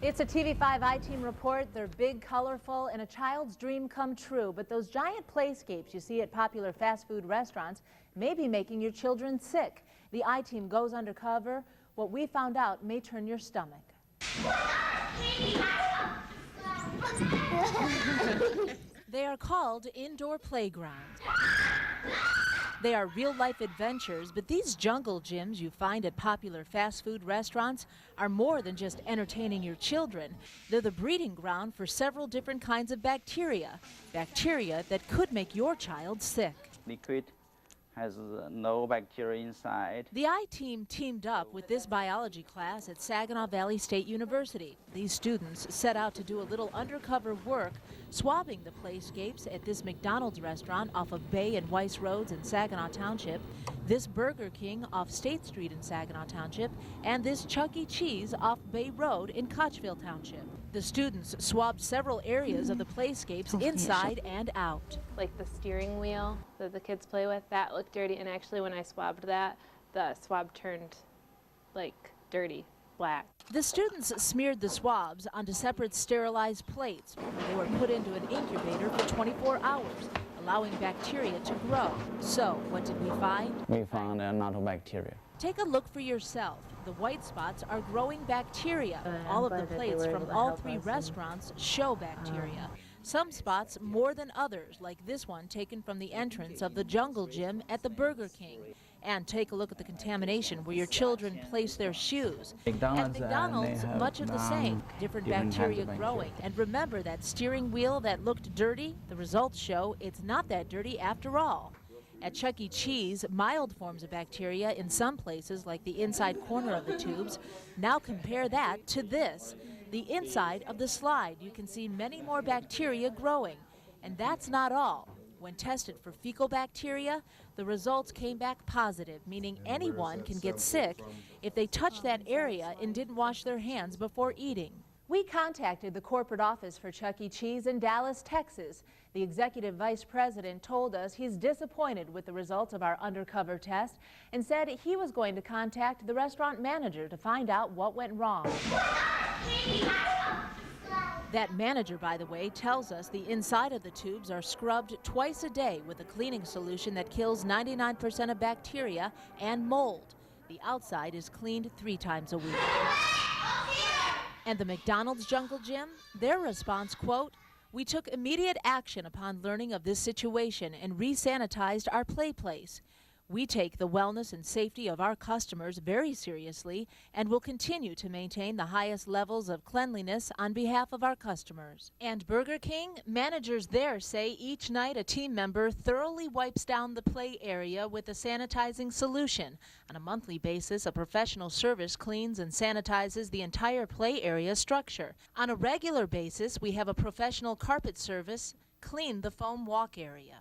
It's a TV5 I-Team report. They're big, colorful, and a child's dream come true. But those giant playscapes you see at popular fast food restaurants may be making your children sick. The I-Team goes undercover. What we found out may turn your stomach. They are called indoor playgrounds. They are real-life adventures, but these jungle gyms you find at popular fast food restaurants are more than just entertaining your children. They're the breeding ground for several different kinds of bacteria that could make your child sick. Liquid has no bacteria inside. The I-Team teamed up with this biology class at Saginaw Valley State University. These students set out to do a little undercover work, swabbing the playscapes at this McDonald's restaurant off of Bay and Weiss Roads in Saginaw Township, this Burger King off State Street in Saginaw Township, and this Chuck E. Cheese off Bay Road in Cotchville Township. The students swabbed several areas of the playscapes inside and out. Like the steering wheel that the kids play with, that looked dirty, and actually when I swabbed that, the swab turned like dirty, black. The students smeared the swabs onto separate sterilized plates where they were put into an incubator for 24 hours, allowing bacteria to grow. So, what did we find? We found a lot of bacteria. Take a look for yourself. The white spots are growing bacteria. All of the plates from all three restaurants show bacteria. Some spots more than others, like this one taken from the entrance of the Jungle Gym at the Burger King. And take a look at the contamination where your children place their shoes. At McDonald's, much of the same, different bacteria growing. And remember that steering wheel that looked dirty? The results show it's not that dirty after all. At Chuck E. Cheese, mild forms of bacteria in some places, like the inside corner of the tubes. Now compare that to this. The inside of the slide, you can see many more bacteria growing. And that's not all. When tested for fecal bacteria, the results came back positive, meaning anyone can get sick if they touch that area and didn't wash their hands before eating. We contacted the corporate office for Chuck E. Cheese in Dallas, Texas. The executive vice president told us he's disappointed with the results of our undercover test and said he was going to contact the restaurant manager to find out what went wrong. That manager, by the way, tells us the inside of the tubes are scrubbed twice a day with a cleaning solution that kills 99% of bacteria and mold. The outside is cleaned 3 times a week. And the McDonald's Jungle Gym, their response, quote, "We took immediate action upon learning of this situation and re-sanitized our play place. We take the wellness and safety of our customers very seriously and will continue to maintain the highest levels of cleanliness on behalf of our customers." And Burger King, managers there say each night a team member thoroughly wipes down the play area with a sanitizing solution. On a monthly basis, a professional service cleans and sanitizes the entire play area structure. On a regular basis, we have a professional carpet service clean the foam walk area.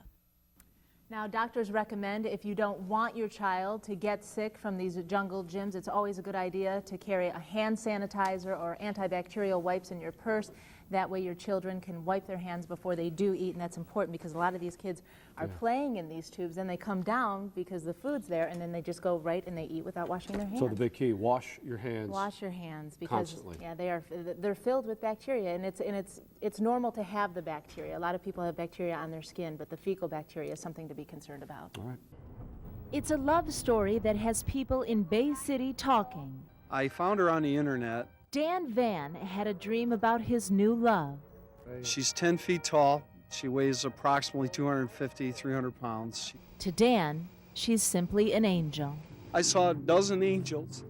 Now, doctors recommend if you don't want your child to get sick from these jungle gyms, it's always a good idea to carry a hand sanitizer or antibacterial wipes in your purse. That way your children can wipe their hands before they do eat, and that's important because a lot of these kids are playing in these tubes, and they come down because the food's there, and then they just go right and they eat without washing their hands. So the big key, wash your hands. Wash your hands because constantly. Yeah, they're filled with bacteria, and it's normal to have the bacteria. A lot of people have bacteria on their skin, but the fecal bacteria is something to be concerned about. All right. It's a love story that has people in Bay City talking. I found her on the internet. Dan Van had a dream about his new love. She's 10 feet tall. She weighs approximately 250, 300 pounds. To Dan, she's simply an angel. I saw a dozen angels.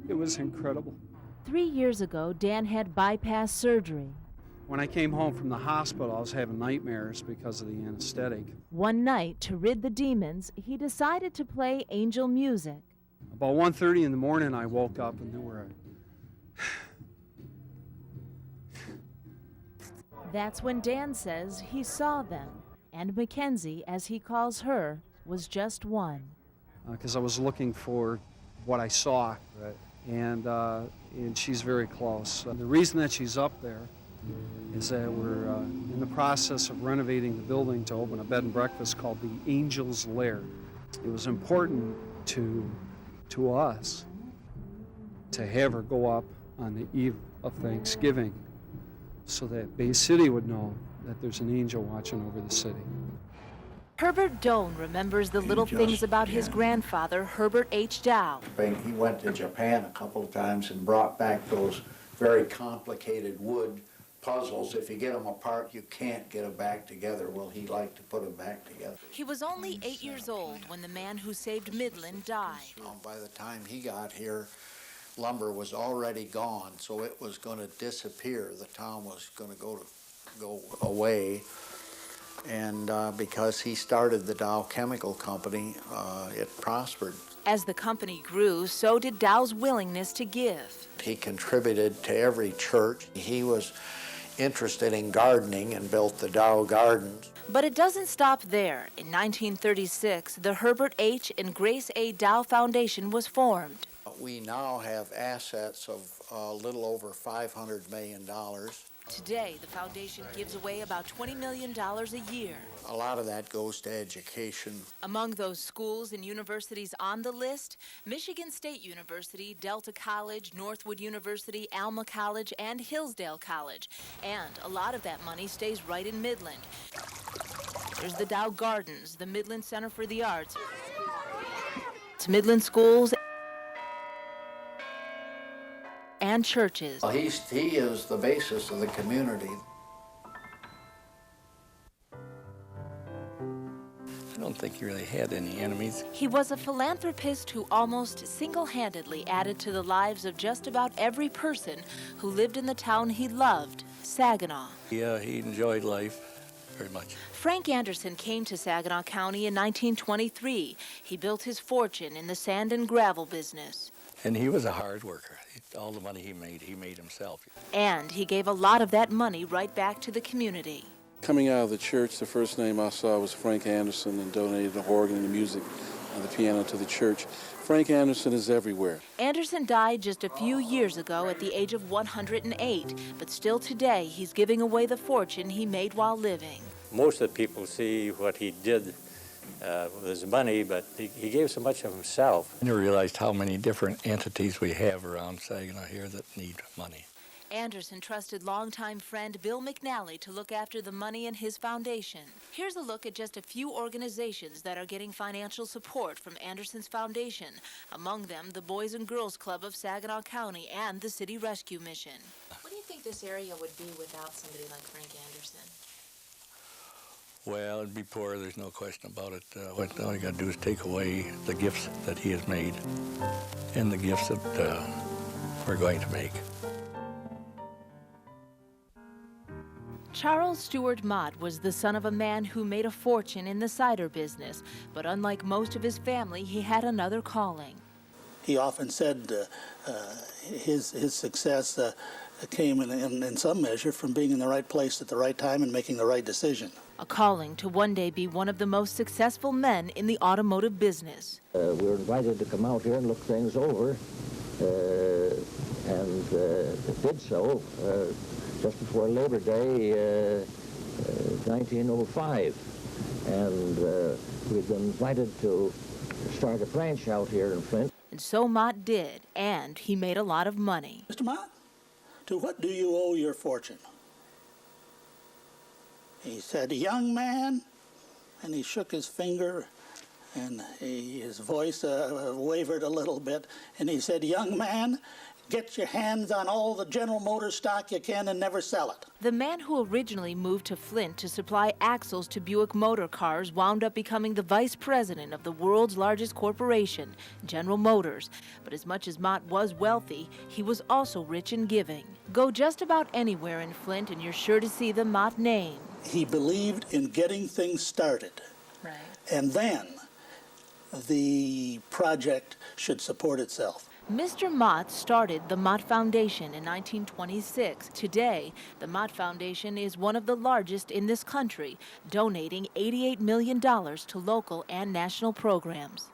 It was incredible. 3 years ago, Dan had bypass surgery. When I came home from the hospital, I was having nightmares because of the anesthetic. One night, to rid the demons, he decided to play angel music. About 1:30 in the morning, I woke up and there were... That's when Dan says he saw them, and Mackenzie, as he calls her, was just one. Because I was looking for what I saw, right. And she's very close. The reason that she's up there is that we're in the process of renovating the building to open a bed and breakfast called the Angel's Lair. It was important to to us to have her go up on the eve of Thanksgiving so that Bay City would know that there's an angel watching over the city. Herbert Doan remembers the little things about his grandfather, Herbert H. Dow. He went to Japan a couple of times and brought back those very complicated wood puzzles. If you get them apart, you can't get them back together. Well, he liked to put them back together. He was only 8 years old when the man who saved Midland died. By the time he got here, lumber was already gone, so it was going to disappear. The town was going to go away. And because he started the Dow Chemical Company, it prospered. As the company grew, so did Dow's willingness to give. He contributed to every church. He was interested in gardening and built the Dow Gardens. But it doesn't stop there. In 1936, the Herbert H. and Grace A. Dow Foundation was formed. We now have assets of a little over $500 million. Today, the foundation gives away about $20 million a year. A lot of that goes to education. Among those schools and universities on the list, Michigan State University, Delta College, Northwood University, Alma College, and Hillsdale College. And a lot of that money stays right in Midland. There's the Dow Gardens, the Midland Center for the Arts. It's Midland schools and churches. Well, he is the basis of the community. I don't think he really had any enemies. He was a philanthropist who almost single-handedly added to the lives of just about every person who lived in the town he loved, Saginaw. Yeah, he enjoyed life very much. Frank Anderson came to Saginaw County in 1923. He built his fortune in the sand and gravel business. And he was a hard worker. All the money he made himself. And he gave a lot of that money right back to the community. Coming out of the church, the first name I saw was Frank Anderson, and donated the organ and the music and the piano to the church. Frank Anderson is everywhere. Anderson died just a few years ago at the age of 108, but still today he's giving away the fortune he made while living. Most of the people see what he did with his money, but he gave so much of himself. I never realized how many different entities we have around Saginaw here that need money. Anderson trusted longtime friend Bill McNally to look after the money in his foundation. Here's a look at just a few organizations that are getting financial support from Anderson's foundation, among them the Boys and Girls Club of Saginaw County and the City Rescue Mission. What do you think this area would be without somebody like Frank Anderson? Well, it'd be poor, there's no question about it. All you got to do is take away the gifts that he has made and the gifts that we're going to make. Charles Stewart Mott was the son of a man who made a fortune in the cider business, but unlike most of his family, he had another calling. He often said his success came in some measure from being in the right place at the right time and making the right decision. A calling to one day be one of the most successful men in the automotive business. We were invited to come out here and look things over, and did so just before Labor Day, 1905. And we'd been invited to start a branch out here in Flint. And so Mott did, and he made a lot of money. Mr. Mott, to what do you owe your fortune? He said, young man, and he shook his finger, and his voice wavered a little bit, and he said, young man, get your hands on all the General Motors stock you can and never sell it. The man who originally moved to Flint to supply axles to Buick motor cars wound up becoming the vice president of the world's largest corporation, General Motors. But as much as Mott was wealthy, he was also rich in giving. Go just about anywhere in Flint and you're sure to see the Mott name. He believed in getting things started. Right. And then the project should support itself. Mr. Mott started the Mott Foundation in 1926. Today, the Mott Foundation is one of the largest in this country, donating $88 million to local and national programs.